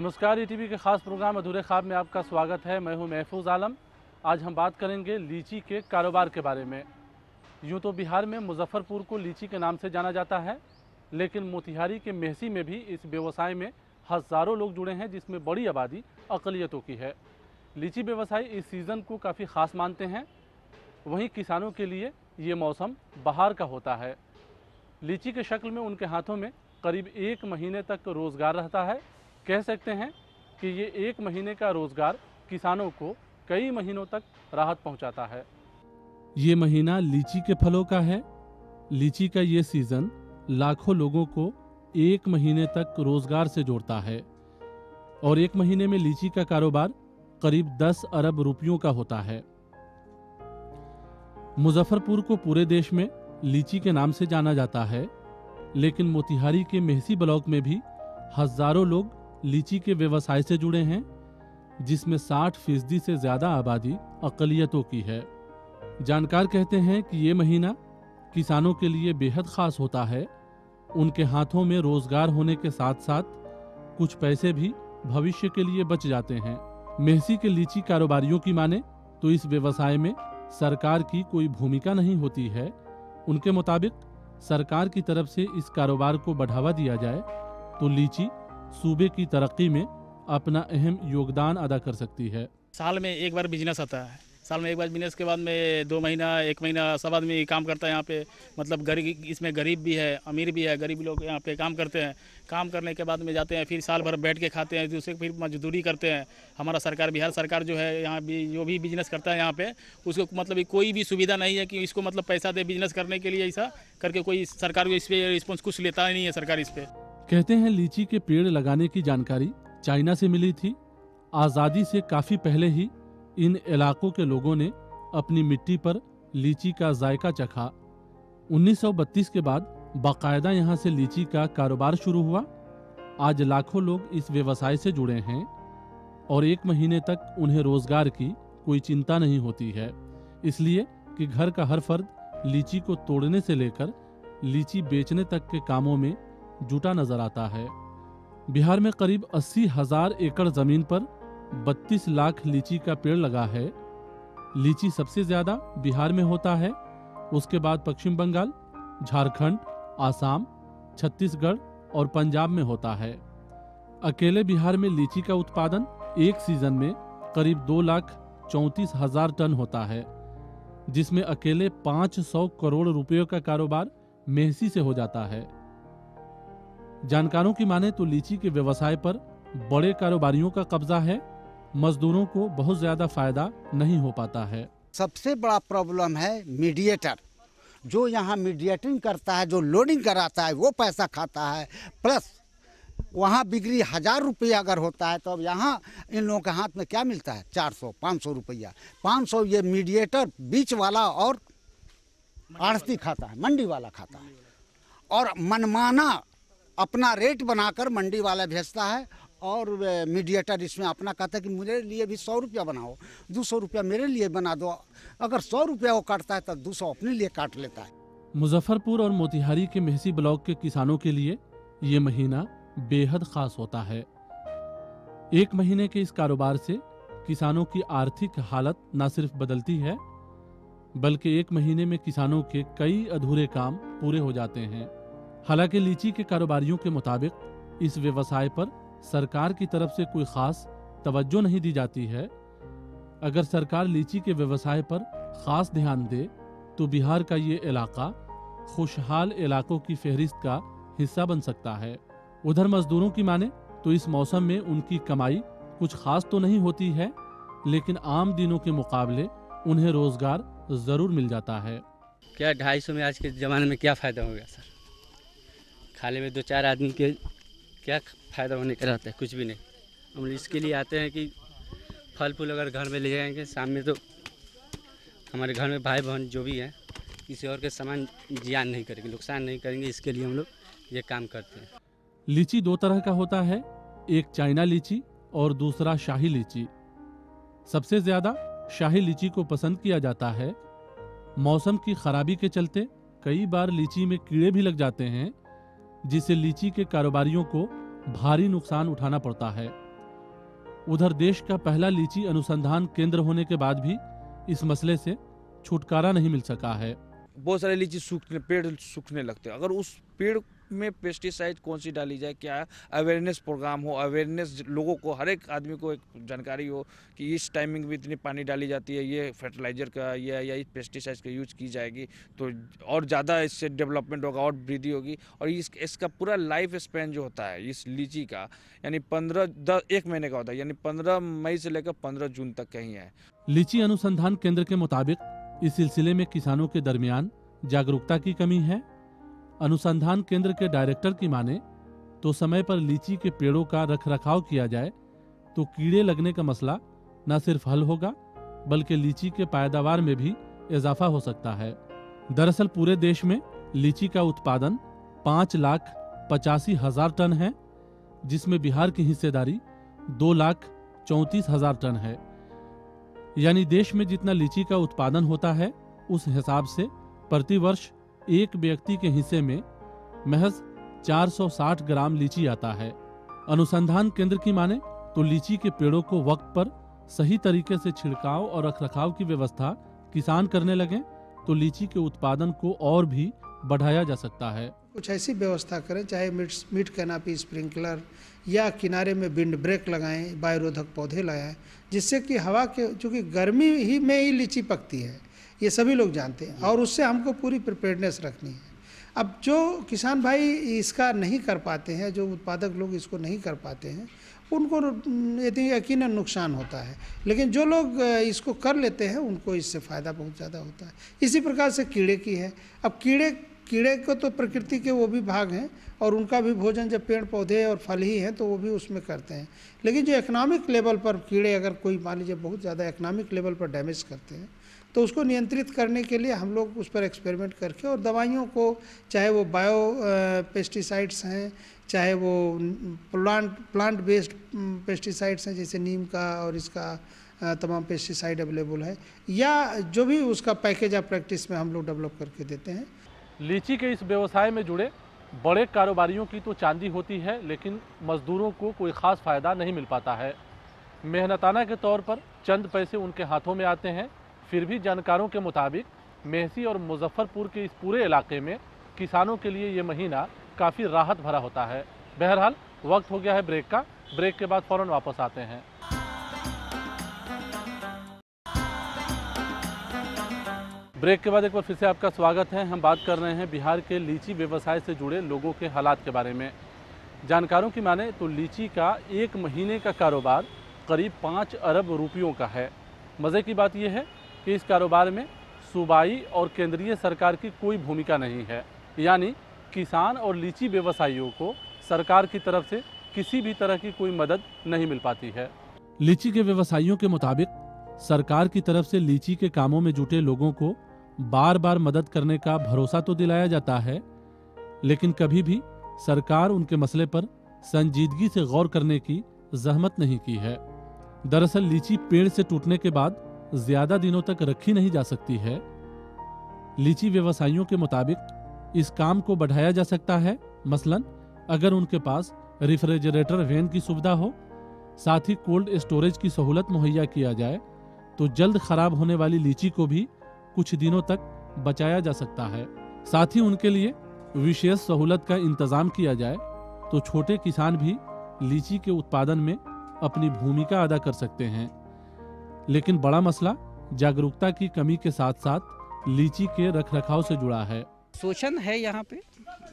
नमस्कार, ईटीवी के ख़ास प्रोग्राम अधूरे ख्वाब में आपका स्वागत है। मैं हूं महफूज आलम। आज हम बात करेंगे लीची के कारोबार के बारे में। यूं तो बिहार में मुजफ्फरपुर को लीची के नाम से जाना जाता है, लेकिन मोतिहारी के मेहसी में भी इस व्यवसाय में हज़ारों लोग जुड़े हैं, जिसमें बड़ी आबादी अक़लियतों की है। लीची व्यवसायी इस सीज़न को काफ़ी ख़ास मानते हैं। वहीं किसानों के लिए ये मौसम बहार का होता है। लीची के शक्ल में उनके हाथों में करीब 1 महीने तक रोज़गार रहता है। कह सकते हैं कि ये 1 महीने का रोज़गार किसानों को कई महीनों तक राहत पहुंचाता है। ये महीना लीची के फलों का है। लीची का ये सीज़न लाखों लोगों को 1 महीने तक रोज़गार से जोड़ता है और 1 महीने में लीची का कारोबार करीब 10 अरब रुपयों का होता है। मुजफ्फरपुर को पूरे देश में लीची के नाम से जाना जाता है, लेकिन मोतिहारी के मेहसी ब्लॉक में भी हज़ारों लोग लीची के व्यवसाय से जुड़े हैं, जिसमें 60% से ज़्यादा आबादी अक़लियतों की है। जानकार कहते हैं कि ये महीना किसानों के लिए बेहद ख़ास होता है। उनके हाथों में रोज़गार होने के साथ साथ कुछ पैसे भी भविष्य के लिए बच जाते हैं। मेहसी के लीची कारोबारियों की माने तो इस व्यवसाय में सरकार की कोई भूमिका नहीं होती है। उनके मुताबिक सरकार की तरफ से इस कारोबार को बढ़ावा दिया जाए तो लीची सूबे की तरक्की में अपना अहम योगदान अदा कर सकती है। साल में एक बार बिजनेस आता है। साल में एक बार बिजनेस के बाद में 2 महीना 1 महीना सब आदमी काम करता है यहाँ पे। मतलब गरीब, इसमें गरीब भी है, अमीर भी है। गरीब लोग यहाँ पे काम करते हैं। काम करने के बाद में जाते हैं, फिर साल भर बैठ के खाते हैं, दूसरे फिर मजदूरी करते हैं। हमारा सरकार, बिहार सरकार जो है यहाँ भी जो भी बिजनेस करता है यहाँ पे, उसको मतलब कोई भी सुविधा नहीं है कि इसको मतलब पैसा दे बिजनेस करने के लिए। ऐसा करके कोई सरकार इस पर रिस्पॉन्स कुछ लेता ही नहीं है सरकार इस पर। कहते हैं लीची के पेड़ लगाने की जानकारी चाइना से मिली थी। आज़ादी से काफ़ी पहले ही इन इलाकों के लोगों ने अपनी मिट्टी पर लीची का जायका चखा। 1932 के बाद बाकायदा यहाँ से लीची का कारोबार शुरू हुआ। आज लाखों लोग इस व्यवसाय से जुड़े हैं और 1 महीने तक उन्हें रोजगार की कोई चिंता नहीं होती है, इसलिए कि घर का हर फर्द लीची को तोड़ने से लेकर लीची बेचने तक के कामों में जुटा नजर आता है। बिहार में करीब 80,000 एकड़ जमीन पर 32 लाख लीची का पेड़ लगा है। लीची सबसे ज्यादा बिहार में होता है, उसके बाद पश्चिम बंगाल, झारखंड, आसाम, छत्तीसगढ़ और पंजाब में होता है। अकेले बिहार में लीची का उत्पादन एक सीजन में करीब 2,34,000 टन होता है, जिसमें अकेले 500 करोड़ रुपयों का कारोबार मेहसी से हो जाता है। जानकारों की माने तो लीची के व्यवसाय पर बड़े कारोबारियों का कब्जा है। मजदूरों को बहुत ज्यादा फायदा नहीं हो पाता है। सबसे बड़ा प्रॉब्लम है मीडिएटर। जो यहाँ मीडिएटिंग करता है, जो लोडिंग कराता है, वो पैसा खाता है। प्लस वहाँ बिक्री 1000 रुपया अगर होता है तो अब यहाँ इन लोगों के हाथ में क्या मिलता है? 400-500 रुपया। 500 ये मीडिएटर बीच वाला और आढ़ती खाता है, मंडी वाला खाता है, और मनमाना अपना रेट बनाकर मंडी वाला भेजता है और मीडिएटर इसमें अपना कहता है कि मेरे लिए भी 100 रुपया बनाओ, 200 रुपया मेरे लिए बना दो। अगर 100 रुपया वो काटता है तो 200 अपने लिए काट लेता है। मुजफ्फरपुर और मोतिहारी के मेहसी ब्लॉक के किसानों के लिए ये महीना बेहद खास होता है। 1 महीने के इस कारोबार से किसानों की आर्थिक हालत न सिर्फ बदलती है, बल्कि 1 महीने में किसानों के कई अधूरे काम पूरे हो जाते हैं। हालांकि लीची के कारोबारियों के मुताबिक इस व्यवसाय पर सरकार की तरफ से कोई खास तवज्जो नहीं दी जाती है। अगर सरकार लीची के व्यवसाय पर खास ध्यान दे तो बिहार का ये इलाका खुशहाल इलाकों की फहरिस्त का हिस्सा बन सकता है। उधर मजदूरों की माने तो इस मौसम में उनकी कमाई कुछ खास तो नहीं होती है, लेकिन आम दिनों के मुकाबले उन्हें रोजगार जरूर मिल जाता है। क्या 250 में आज के ज़माने में क्या फ़ायदा हो गया सर? खाली में 2-4 आदमी के क्या फ़ायदा होने का रहता है? कुछ भी नहीं। हम इसके लिए आते हैं कि फल फूल अगर घर में ले जाएंगे शाम में तो हमारे घर में भाई बहन जो भी हैं किसी और के सामान जियान नहीं करेंगे, नुकसान नहीं करेंगे। इसके लिए हम लोग ये काम करते हैं। लीची 2 तरह का होता है, एक चाइना लीची और दूसरा शाही लीची। सबसे ज्यादा शाही लीची को पसंद किया जाता है। मौसम की खराबी के चलते कई बार लीची में कीड़े भी लग जाते हैं, जिससे लीची के कारोबारियों को भारी नुकसान उठाना पड़ता है। उधर देश का पहला लीची अनुसंधान केंद्र होने के बाद भी इस मसले से छुटकारा नहीं मिल सका है। बहुत सारे लीची पेड़ सूखने लगते हैं। अगर उस पेड़ में पेस्टिसाइड कौन सी डाली जाए, क्या अवेयरनेस प्रोग्राम हो, अवेयरनेस लोगों को, हर एक आदमी को एक जानकारी हो कि इस टाइमिंग में इतनी पानी डाली जाती है, ये फर्टिलाइजर का या इस पेस्टिसाइड का यूज की जाएगी तो और ज़्यादा इससे डेवलपमेंट होगा और वृद्धि होगी। और इसका पूरा लाइफ स्पैन जो होता है इस लीची का, यानी 1 महीने का होता है, यानी 15 मई से लेकर 15 जून तक कहीं है। लीची अनुसंधान केंद्र के मुताबिक इस सिलसिले में किसानों के दरमियान जागरूकता की कमी है। अनुसंधान केंद्र के डायरेक्टर की माने तो समय पर लीची के पेड़ों का रखरखाव किया जाए तो कीड़े लगने का मसला न सिर्फ हल होगा बल्कि लीची के पैदावार में भी इजाफा हो सकता है। दरअसल पूरे देश में लीची का उत्पादन 5,85,000 टन है, जिसमें बिहार की हिस्सेदारी 2,34,000 टन है। यानी देश में जितना लीची का उत्पादन होता है उस हिसाब से प्रतिवर्ष एक व्यक्ति के हिस्से में महज 460 ग्राम लीची आता है। अनुसंधान केंद्र की माने तो लीची के पेड़ों को वक्त पर सही तरीके से छिड़काव और रखरखाव की व्यवस्था किसान करने लगे तो लीची के उत्पादन को और भी बढ़ाया जा सकता है। कुछ ऐसी व्यवस्था करें, चाहे मिड कैनापी स्प्रिंकलर या किनारे में विंड ब्रेक लगाएं, वायुरोधक पौधे लगाएं, जिससे कि हवा के, चूँकि गर्मी ही में ही लीची पकती है, ये सभी लोग जानते हैं, और उससे हमको पूरी प्रिपेयर्डनेस रखनी है। अब जो किसान भाई इसका नहीं कर पाते हैं, जो उत्पादक लोग इसको नहीं कर पाते हैं, उनको यकीनन नुकसान होता है, लेकिन जो लोग इसको कर लेते हैं उनको इससे फ़ायदा बहुत ज़्यादा होता है। इसी प्रकार से कीड़े की है। अब कीड़े को तो प्रकृति के वो भी भाग हैं और उनका भी भोजन जब पेड़ पौधे और फल ही हैं तो वो भी उसमें करते हैं, लेकिन जो इकोनॉमिक लेवल पर कीड़े अगर कोई मान लीजिए बहुत ज़्यादा इकोनॉमिक लेवल पर डैमेज करते हैं तो उसको नियंत्रित करने के लिए हम लोग उस पर एक्सपेरिमेंट करके और दवाइयों को, चाहे वो बायो पेस्टिसाइड्स हैं, चाहे वो प्लांट बेस्ड पेस्टिसाइड्स हैं जैसे नीम का और इसका तमाम पेस्टिसाइड अवेलेबल है, या जो भी उसका पैकेज या प्रैक्टिस में हम लोग डेवलप करके देते हैं। लीची के इस व्यवसाय में जुड़े बड़े कारोबारियों की तो चांदी होती है, लेकिन मजदूरों को कोई खास फायदा नहीं मिल पाता है। मेहनताना के तौर पर चंद पैसे उनके हाथों में आते हैं, फिर भी जानकारों के मुताबिक मेहसी और मुजफ्फरपुर के इस पूरे इलाके में किसानों के लिए ये महीना काफ़ी राहत भरा होता है। बहरहाल वक्त हो गया है ब्रेक का, ब्रेक के बाद फ़ौरन वापस आते हैं। ब्रेक के बाद एक बार फिर से आपका स्वागत है। हम बात कर रहे हैं बिहार के लीची व्यवसाय से जुड़े लोगों के हालात के बारे में। जानकारों की माने तो लीची का एक महीने का कारोबार करीब 5 अरब रुपयों का है। मज़े की बात यह है कि इस कारोबार में सूबाई और केंद्रीय सरकार की कोई भूमिका नहीं है, यानी किसान और लीची व्यवसायियों को सरकार की तरफ से किसी भी तरह की कोई मदद नहीं मिल पाती है। लीची के व्यवसायियों के मुताबिक सरकार की तरफ से लीची के कामों में जुटे लोगों को बार बार मदद करने का भरोसा तो दिलाया जाता है, लेकिन कभी भी सरकार उनके मसले पर संजीदगी से गौर करने की जहमत नहीं की है। दरअसल लीची पेड़ से टूटने के बाद ज्यादा दिनों तक रखी नहीं जा सकती है। लीची व्यवसायियों के मुताबिक इस काम को बढ़ाया जा सकता है, मसलन अगर उनके पास रेफ्रिजरेटर वैन की सुविधा हो, साथ ही कोल्ड स्टोरेज की सहूलत मुहैया किया जाए तो जल्द खराब होने वाली लीची को भी कुछ दिनों तक बचाया जा सकता है। साथ ही उनके लिए विशेष सहूलत का इंतजाम किया जाए तो छोटे किसान भी लीची के उत्पादन में अपनी भूमिका अदा कर सकते हैं। लेकिन बड़ा मसला जागरूकता की कमी के साथ साथ लीची के रखरखाव से जुड़ा है। शोषण है यहाँ पे,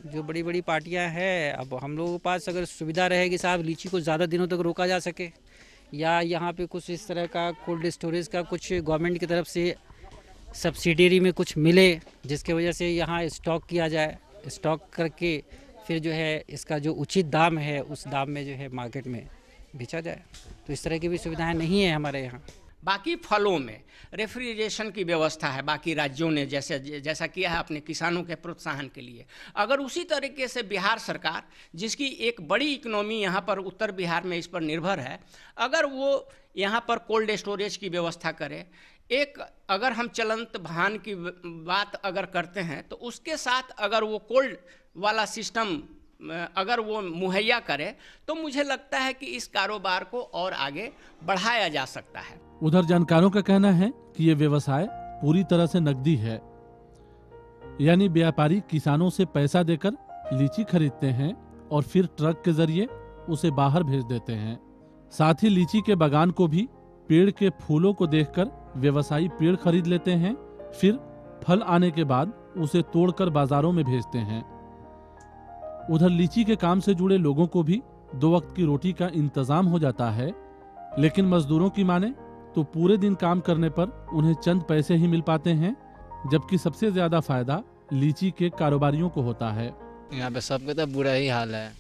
जो बड़ी बड़ी पार्टियां हैं। अब हम लोगों के पास अगर सुविधा रहेगी साहब, लीची को ज़्यादा दिनों तक रोका जा सके, या यहाँ पे कुछ इस तरह का कोल्ड स्टोरेज का कुछ गवर्नमेंट की तरफ से सब्सिडरी में कुछ मिले, जिसके वजह से यहाँ स्टॉक किया जाए, स्टॉक करके फिर जो है इसका जो उचित दाम है उस दाम में जो है मार्केट में बेचा जाए। तो इस तरह की भी सुविधाएं नहीं है हमारे यहाँ। बाकी फलों में रेफ्रिजरेशन की व्यवस्था है बाकी राज्यों ने जैसा किया है अपने किसानों के प्रोत्साहन के लिए। अगर उसी तरीके से बिहार सरकार, जिसकी एक बड़ी इकोनॉमी यहाँ पर उत्तर बिहार में इस पर निर्भर है, अगर वो यहाँ पर कोल्ड स्टोरेज की व्यवस्था करे, एक अगर हम चलंत वाहन की बात अगर करते हैं तो उसके साथ अगर वो कोल्ड वाला सिस्टम अगर वो मुहैया करे तो मुझे लगता है कि इस कारोबार को और आगे बढ़ाया जा सकता है। उधर जानकारों का कहना है कि ये व्यवसाय पूरी तरह से नकदी है, यानी व्यापारी किसानों से पैसा देकर लीची खरीदते हैं और फिर ट्रक के जरिए उसे बाहर भेज देते हैं। साथ ही लीची के बागान को भी पेड़ के फूलों को देखकर व्यवसायी पेड़ खरीद लेते हैं, फिर फल आने के बाद उसे तोड़कर बाजारों में भेजते हैं। उधर लीची के काम से जुड़े लोगों को भी 2 वक्त की रोटी का इंतजाम हो जाता है, लेकिन मजदूरों की माने तो पूरे दिन काम करने पर उन्हें चंद पैसे ही मिल पाते हैं, जबकि सबसे ज्यादा फायदा लीची के कारोबारियों को होता है। यहाँ पे सबके तो बुरा ही हाल है,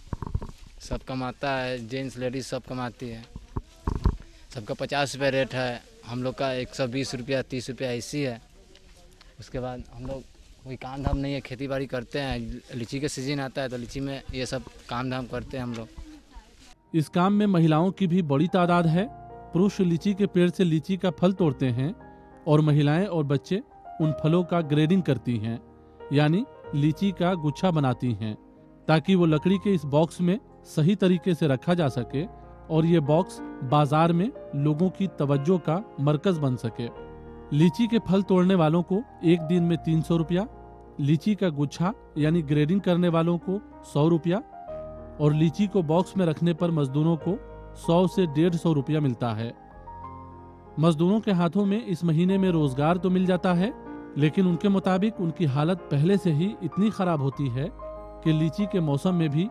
सब कमाता है, जेंट्स लेडीज सब कमाती है, सबका 50 रुपये रेट है, हम लोग का 120 रुपया 30 रुपया ऐसी है। उसके बाद हम लोग कोई काम धाम नहीं है, खेती बाड़ी करते हैं, लीची के सीजन आता है तो लीची में ये सब काम धाम करते हैं हम लोग। इस काम में महिलाओं की भी बड़ी तादाद है। पुरुष लीची के पेड़ से लीची का फल तोड़ते हैं और महिलाएं और बच्चे उन फलों का ग्रेडिंग करती हैं, यानी लीची का गुच्छा बनाती हैं, ताकि वो लकड़ी के इस बॉक्स में सही तरीके से रखा जा सके और ये बॉक्स बाजार में लोगों की तवज्जो का मरकज बन सके। लीची के फल तोड़ने वालों को एक दिन में 300 रुपया, लीची का गुच्छा यानी ग्रेडिंग करने वालों को 100 रुपया और लीची को बॉक्स में रखने पर मजदूरों को 100 से 150 रुपया मिलता है। मजदूरों के हाथों में इस महीने में रोजगार तो मिल जाता है, लेकिन उनके मुताबिक उनकी हालत पहले से ही इतनी खराब होती है कि लीची के मौसम में भी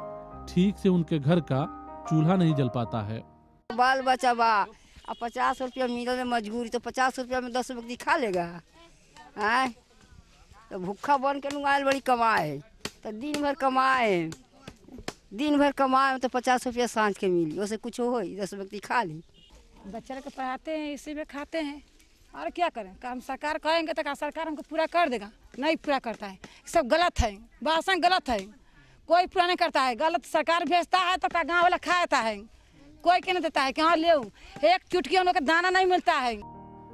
ठीक से उनके घर का चूल्हा नहीं जल पाता है। बाल बच्चा बा, अब 50 रुपया मिले मजबूरी, तो 50 रुपया में 10 व्यक्ति खा लेगा। आए तो भूखा बन के आयल बड़ी कमाए, तो दिन भर कमाए तो 50 रुपया सांझ के मिली, उससे कुछ हो 10 व्यक्ति खा ली। बच्चे को पढ़ाते हैं, इसी में खाते हैं, और क्या करें। काम सरकार करेंगे तो सरकार हमको पूरा कर देगा, नहीं पूरा करता है, सब गलत है, भाषण गलत है, कोई पूरा नहीं करता है। गलत सरकार भेजता है तो गाँव वाला खाता है, कोई क्या नहीं देता है कि हाँ ले एक चुटकी हम लोग का दाना नहीं मिलता है।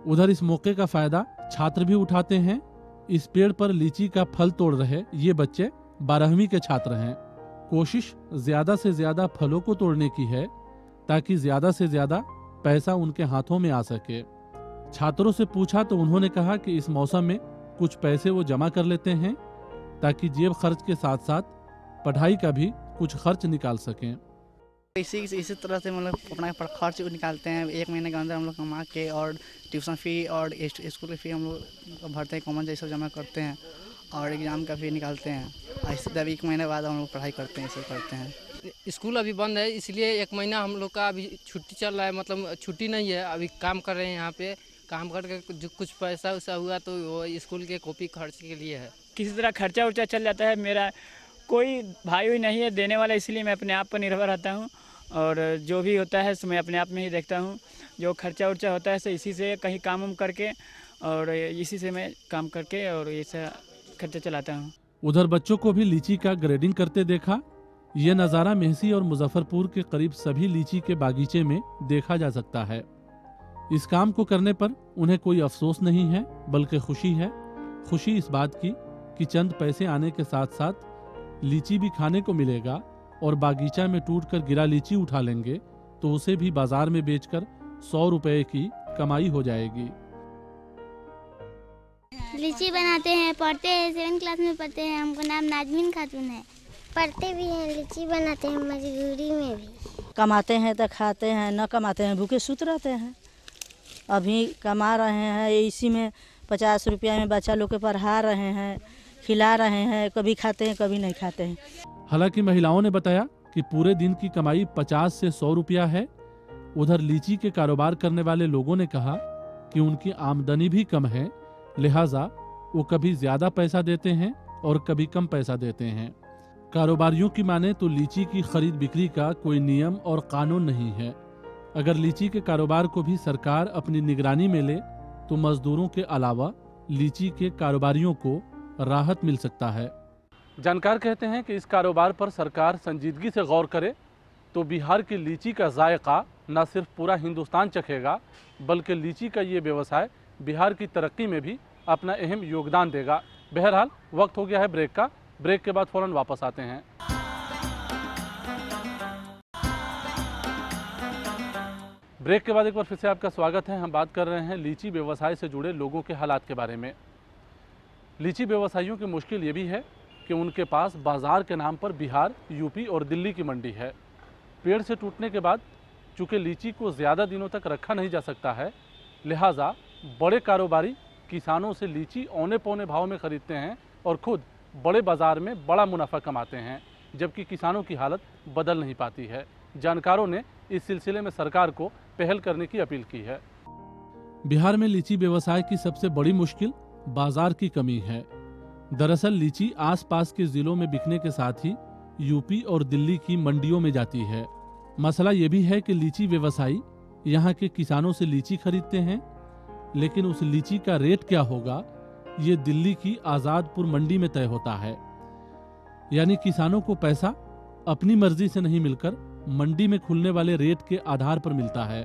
उधर इस मौके का फायदा छात्र भी उठाते हैं। इस पेड़ पर लीची का फल तोड़ रहे ये बच्चे 12वीं के छात्र हैं। कोशिश ज्यादा से ज्यादा फलों को तोड़ने की है ताकि ज्यादा से ज्यादा पैसा उनके हाथों में आ सके। छात्रों से पूछा तो उन्होंने कहा कि इस मौसम में कुछ पैसे वो जमा कर लेते हैं ताकि जेब खर्च के साथ साथ पढ़ाई का भी कुछ खर्च निकाल सकें। इसी तरह से मतलब अपना खर्च निकालते हैं। एक महीने के अंदर हम लोग कमा के और ट्यूशन फ़ी और स्कूल की फ़ी हम लोग भरते हैं, कॉमन जैसे जमा करते हैं और एग्ज़ाम का फ़ी निकालते हैं। ऐसे तब 1 महीने बाद हम लोग पढ़ाई करते हैं, सब करते हैं। स्कूल अभी बंद है, इसलिए 1 महीना हम लोग का अभी छुट्टी चल रहा है, मतलब छुट्टी नहीं है, अभी काम कर रहे हैं। यहाँ पे काम करके जो कुछ पैसा वैसा हुआ तो वो स्कूल के कॉपी खर्च के लिए है। किसी तरह खर्चा उर्चा चल जाता है। मेरा कोई भाई हुई नहीं है देने वाला, इसलिए मैं अपने आप पर निर्भर रहता हूँ और जो भी होता है मैं अपने आप में ही देखता हूँ। जो खर्चा उर्चा होता है इसी से कहीं काम उम करके और इसी से मैं काम करके और ये सब खर्चा चलाता हूँ। उधर बच्चों को भी लीची का ग्रेडिंग करते देखा। ये नज़ारा मेहसी और मुजफ्फरपुर के करीब सभी लीची के बागीचे में देखा जा सकता है। इस काम को करने पर उन्हें कोई अफसोस नहीं है, बल्कि खुशी है। खुशी इस बात की कि चंद पैसे आने के साथ साथ लीची भी खाने को मिलेगा और बागीचा में टूटकर गिरा लीची उठा लेंगे तो उसे भी बाजार में बेचकर 100 रुपए की कमाई हो जाएगी। लीची बनाते हैं, पढ़ते हैं, 7 क्लास में पढ़ते हैं। हमको नाम नाजमीन खातून है। पढ़ते भी हैं, लीची बनाते हैं, मजदूरी में भी। कमाते हैं तो खाते हैं, न कमाते हैं भूखे सूत रहते हैं। अभी कमा रहे हैं, इसी में 50 रुपया में बच्चा लोग के पढ़ा रहे हैं, खिला रहे हैं, कभी खाते हैं कभी नहीं खाते हैं। हालांकि महिलाओं ने बताया कि पूरे दिन की कमाई 50 से 100 रुपया है। उधर लीची के कारोबार करने वाले लोगों ने कहा कि उनकी आमदनी भी कम है, लिहाजा वो कभी ज्यादा पैसा देते हैं और कभी कम पैसा देते हैं। कारोबारियों की माने तो लीची की खरीद बिक्री का कोई नियम और कानून नहीं है। अगर लीची के कारोबार को भी सरकार अपनी निगरानी में ले तो मजदूरों के अलावा लीची के कारोबारियों को राहत मिल सकता है। जानकार कहते हैं कि इस कारोबार पर सरकार संजीदगी से गौर करे तो बिहार की लीची का जायका न सिर्फ पूरा हिंदुस्तान चखेगा, बल्कि लीची का ये व्यवसाय बिहार की तरक्की में भी अपना अहम योगदान देगा। बहरहाल वक्त हो गया है ब्रेक का। ब्रेक के बाद फ़ौरन वापस आते हैं। ब्रेक के बाद एक बार फिर से आपका स्वागत है। हम बात कर रहे हैं लीची व्यवसाय से जुड़े लोगों के हालात के बारे में। लीची व्यवसायियों की मुश्किल ये भी है कि उनके पास बाज़ार के नाम पर बिहार, यूपी और दिल्ली की मंडी है। पेड़ से टूटने के बाद चूँकि लीची को ज़्यादा दिनों तक रखा नहीं जा सकता है, लिहाजा बड़े कारोबारी किसानों से लीची औने पौने भाव में ख़रीदते हैं और ख़ुद बड़े बाज़ार में बड़ा मुनाफा कमाते हैं, जबकि किसानों की हालत बदल नहीं पाती है। जानकारों ने इस सिलसिले में सरकार को पहल करने की अपील की है। बिहार में लीची व्यवसाय की सबसे बड़ी मुश्किल बाजार की कमी है। दरअसल लीची आसपास के जिलों में बिकने के साथ ही यूपी और दिल्ली की मंडियों में जाती है। मसला ये भी है कि लीची व्यवसायी यहाँ के किसानों से लीची खरीदते हैं, लेकिन उस लीची का रेट क्या होगा ये दिल्ली की आज़ादपुर मंडी में तय होता है। यानी किसानों को पैसा अपनी मर्जी से नहीं मिलकर मंडी में खुलने वाले रेट के आधार पर मिलता है।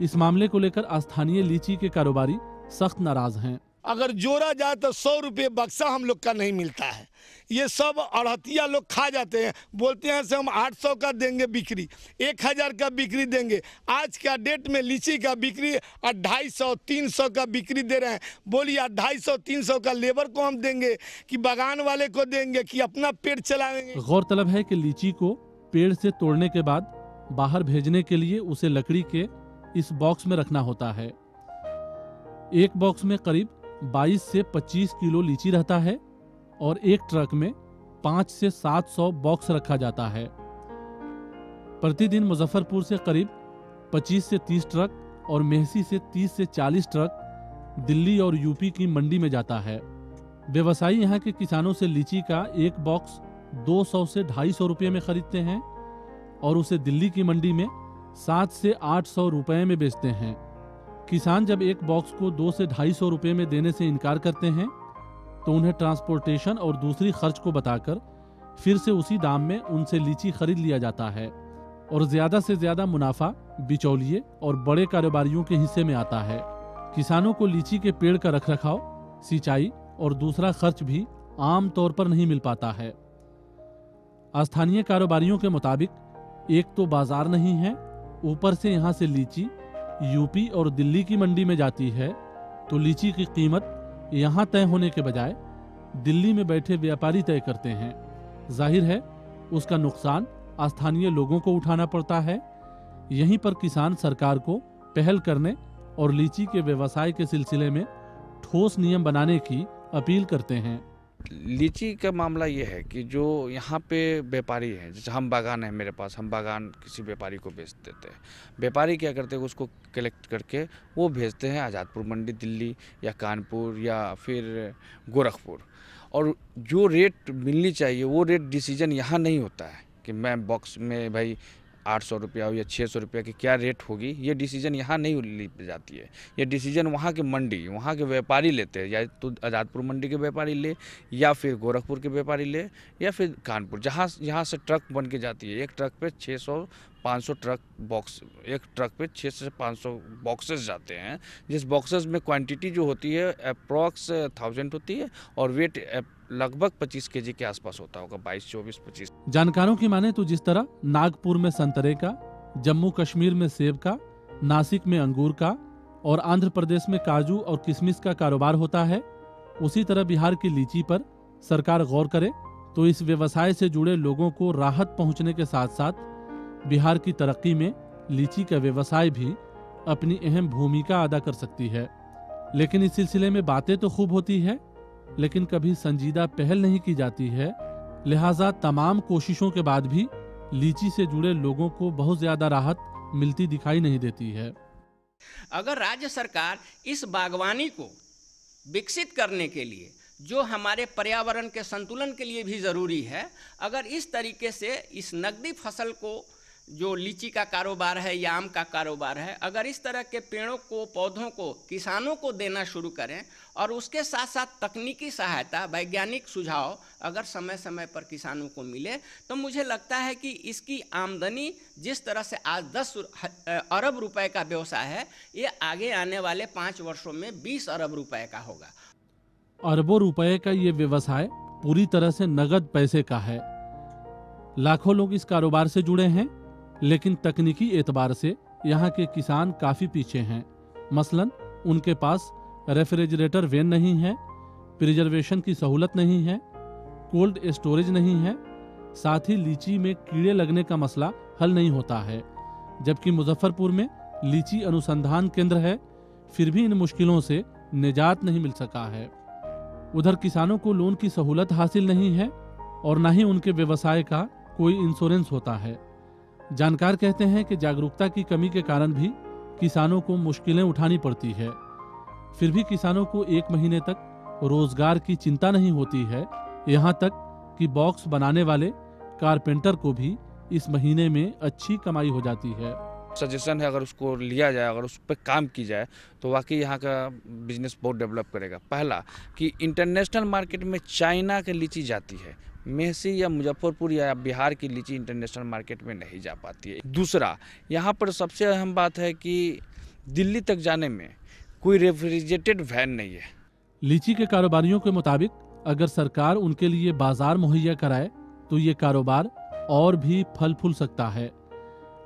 इस मामले को लेकर स्थानीय लीची के कारोबारी सख्त नाराज हैं। अगर जोड़ा जाए तो 100 रुपये बक्सा हम लोग का नहीं मिलता है। ये सब अड़हतिया लोग खा जाते हैं, बोलते हैं से हम 800 का देंगे बिक्री, 1000 का बिक्री देंगे। आज का डेट में लीची का बिक्री 250-300 का बिक्री दे रहे हैं। बोलिए 250-300 का लेबर को हम देंगे कि बागान वाले को देंगे कि अपना पेट चलाएंगे। गौरतलब है कि लीची को पेड़ से तोड़ने के बाद बाहर भेजने के लिए उसे लकड़ी के इस बॉक्स में रखना होता है। एक बॉक्स में करीब 22 से 25 किलो लीची रहता है और एक ट्रक में 5 से 700 बॉक्स रखा जाता है। प्रतिदिन मुजफ्फरपुर से करीब 25 से 30 ट्रक और मेहसी से 30 से 40 ट्रक दिल्ली और यूपी की मंडी में जाता है। व्यवसायी यहाँ के किसानों से लीची का एक बॉक्स 200 से 250 रुपये में खरीदते हैं और उसे दिल्ली की मंडी में 7 से 800 रुपये में बेचते हैं। किसान जब एक बॉक्स को 2 से 250 रुपये में देने से इनकार करते हैं तो उन्हें ट्रांसपोर्टेशन और दूसरी खर्च को बताकर फिर से उसी दाम में उनसे लीची खरीद लिया जाता है और ज़्यादा से ज़्यादा मुनाफा बिचौलिए और बड़े कारोबारियों के हिस्से में आता है। किसानों को लीची के पेड़ का रखरखाव, सिंचाई और दूसरा खर्च भी आम तौर पर नहीं मिल पाता है। स्थानीय कारोबारियों के मुताबिक एक तो बाजार नहीं है, ऊपर से यहाँ से लीची यूपी और दिल्ली की मंडी में जाती है तो लीची की कीमत यहाँ तय होने के बजाय दिल्ली में बैठे व्यापारी तय करते हैं। जाहिर है उसका नुकसान स्थानीय लोगों को उठाना पड़ता है। यहीं पर किसान सरकार को पहल करने और लीची के व्यवसाय के सिलसिले में ठोस नियम बनाने की अपील करते हैं। लीची का मामला ये है कि जो यहाँ पे व्यापारी हैं, जैसे हम बागान है मेरे पास, हम बागान किसी व्यापारी को बेच देते हैं। व्यापारी क्या करते हैं, उसको कलेक्ट करके वो भेजते हैं आज़ादपुर मंडी, दिल्ली या कानपुर या फिर गोरखपुर। और जो रेट मिलनी चाहिए वो रेट डिसीजन यहाँ नहीं होता है कि मैं बॉक्स में भाई 800 रुपया या 600 रुपया की क्या रेट होगी, ये डिसीजन यहाँ नहीं ली जाती है। ये डिसीजन वहाँ के मंडी, वहाँ के व्यापारी लेते हैं, या तो आज़ादपुर मंडी के व्यापारी ले या फिर गोरखपुर के व्यापारी ले या फिर कानपुर, जहाँ यहाँ से ट्रक बन के जाती है। एक ट्रक पे 600-500 ट्रक बॉक्स, एक ट्रक पे 600 से 500 बॉक्सेस जाते हैं, जिस बॉक्सेस में क्वांटिटी जो होती है अप्रॉक्स 1000 होती है और वेट लगभग 25 केजी के आसपास होता होगा, 22, 24, 25। जानकारों की माने तो जिस तरह नागपुर में संतरे का, जम्मू कश्मीर में सेब का, नासिक में अंगूर का और आंध्र प्रदेश में काजू और किशमिश का कारोबार होता है, उसी तरह बिहार की लीची पर सरकार गौर करे तो इस व्यवसाय से जुड़े लोगों को राहत पहुंचने के साथ साथ बिहार की तरक्की में लीची का व्यवसाय भी अपनी अहम भूमिका अदा कर सकती है। लेकिन इस सिलसिले में बातें तो खूब होती है, लेकिन कभी संजीदा पहल नहीं की जाती है। लिहाजा तमाम कोशिशों के बाद भी लीची से जुड़े लोगों को बहुत ज्यादा राहत मिलती दिखाई नहीं देती है। अगर राज्य सरकार इस बागवानी को विकसित करने के लिए, जो हमारे पर्यावरण के संतुलन के लिए भी ज़रूरी है, अगर इस तरीके से इस नकदी फसल को, जो लीची का कारोबार है या आम का कारोबार है, अगर इस तरह के पेड़ों को, पौधों को किसानों को देना शुरू करें और उसके साथ साथ तकनीकी सहायता, वैज्ञानिक सुझाव अगर समय समय पर किसानों को मिले, तो मुझे लगता है कि इसकी आमदनी जिस तरह से आज 10 अरब रुपए का व्यवसाय है, ये आगे आने वाले 5 वर्षों में 20 अरब रुपए का होगा। अरबों रुपए का ये व्यवसाय पूरी तरह से नगद पैसे का है। लाखों लोग इस कारोबार से जुड़े हैं, लेकिन तकनीकी एतबार से यहाँ के किसान काफ़ी पीछे हैं। मसलन उनके पास रेफ्रिजरेटर वैन नहीं है, प्रिजर्वेशन की सहूलत नहीं है, कोल्ड स्टोरेज नहीं है, साथ ही लीची में कीड़े लगने का मसला हल नहीं होता है। जबकि मुजफ्फरपुर में लीची अनुसंधान केंद्र है, फिर भी इन मुश्किलों से निजात नहीं मिल सका है। उधर किसानों को लोन की सहूलत हासिल नहीं है और न ही उनके व्यवसाय का कोई इंश्योरेंस होता है। जानकार कहते हैं कि जागरूकता की कमी के कारण भी किसानों को मुश्किलें उठानी पड़ती है। फिर भी किसानों को 1 महीने तक रोजगार की चिंता नहीं होती है। यहाँ तक कि बॉक्स बनाने वाले कारपेंटर को भी इस महीने में अच्छी कमाई हो जाती है। सजेशन है, अगर उसको लिया जाए, अगर उस पर काम की जाए तो वाकई यहाँ का बिजनेस बहुत डेवलप करेगा। पहला कि इंटरनेशनल मार्केट में चाइना की लीची जाती है, मेहसी या मुजफ्फरपुर या बिहार की लीची इंटरनेशनल मार्केट में नहीं जा पाती है। दूसरा, यहाँ पर सबसे अहम बात है कि दिल्ली तक जाने में कोई रेफ्रिजरेटेड वैन नहीं है। लीची के कारोबारियों के मुताबिक अगर सरकार उनके लिए बाजार मुहैया कराए तो ये कारोबार और भी फल फूल सकता है,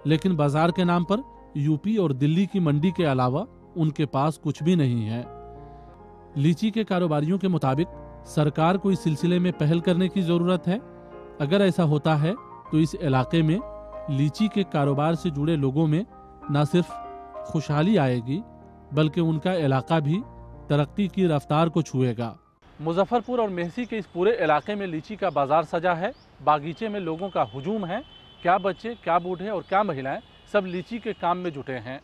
लेकिन बाजार के नाम पर यूपी और दिल्ली की मंडी के अलावा उनके पास कुछ भी नहीं है। लीची के कारोबारियों के मुताबिक सरकार को इस सिलसिले में पहल करने की जरूरत है। अगर ऐसा होता है तो इस इलाके में लीची के कारोबार से जुड़े लोगों में न सिर्फ खुशहाली आएगी बल्कि उनका इलाका भी तरक्की की रफ्तार को छुएगा। मुजफ्फरपुर और मेहसी के इस पूरे इलाके में लीची का बाजार सजा है। बागीचे में लोगों का हुजूम है। क्या बच्चे, क्या बूढ़े और क्या महिलाएं सब लीची के काम में जुटे हैं।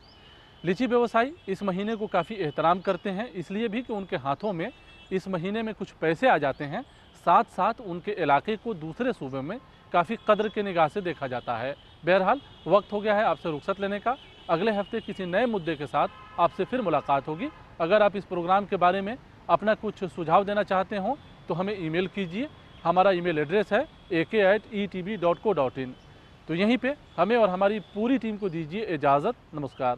लीची व्यवसायी इस महीने को काफ़ी एहतराम करते हैं, इसलिए भी कि उनके हाथों में इस महीने में कुछ पैसे आ जाते हैं। साथ साथ उनके इलाके को दूसरे सूबे में काफ़ी कद्र के निगाह से देखा जाता है। बहरहाल वक्त हो गया है आपसे रुखसत लेने का। अगले हफ्ते किसी नए मुद्दे के साथ आपसे फिर मुलाकात होगी। अगर आप इस प्रोग्राम के बारे में अपना कुछ सुझाव देना चाहते हो तो हमें ईमेल कीजिए। हमारा ईमेल एड्रेस है ak@etv.co.in। तो यहीं पे हमें और हमारी पूरी टीम को दीजिए इजाज़त। नमस्कार।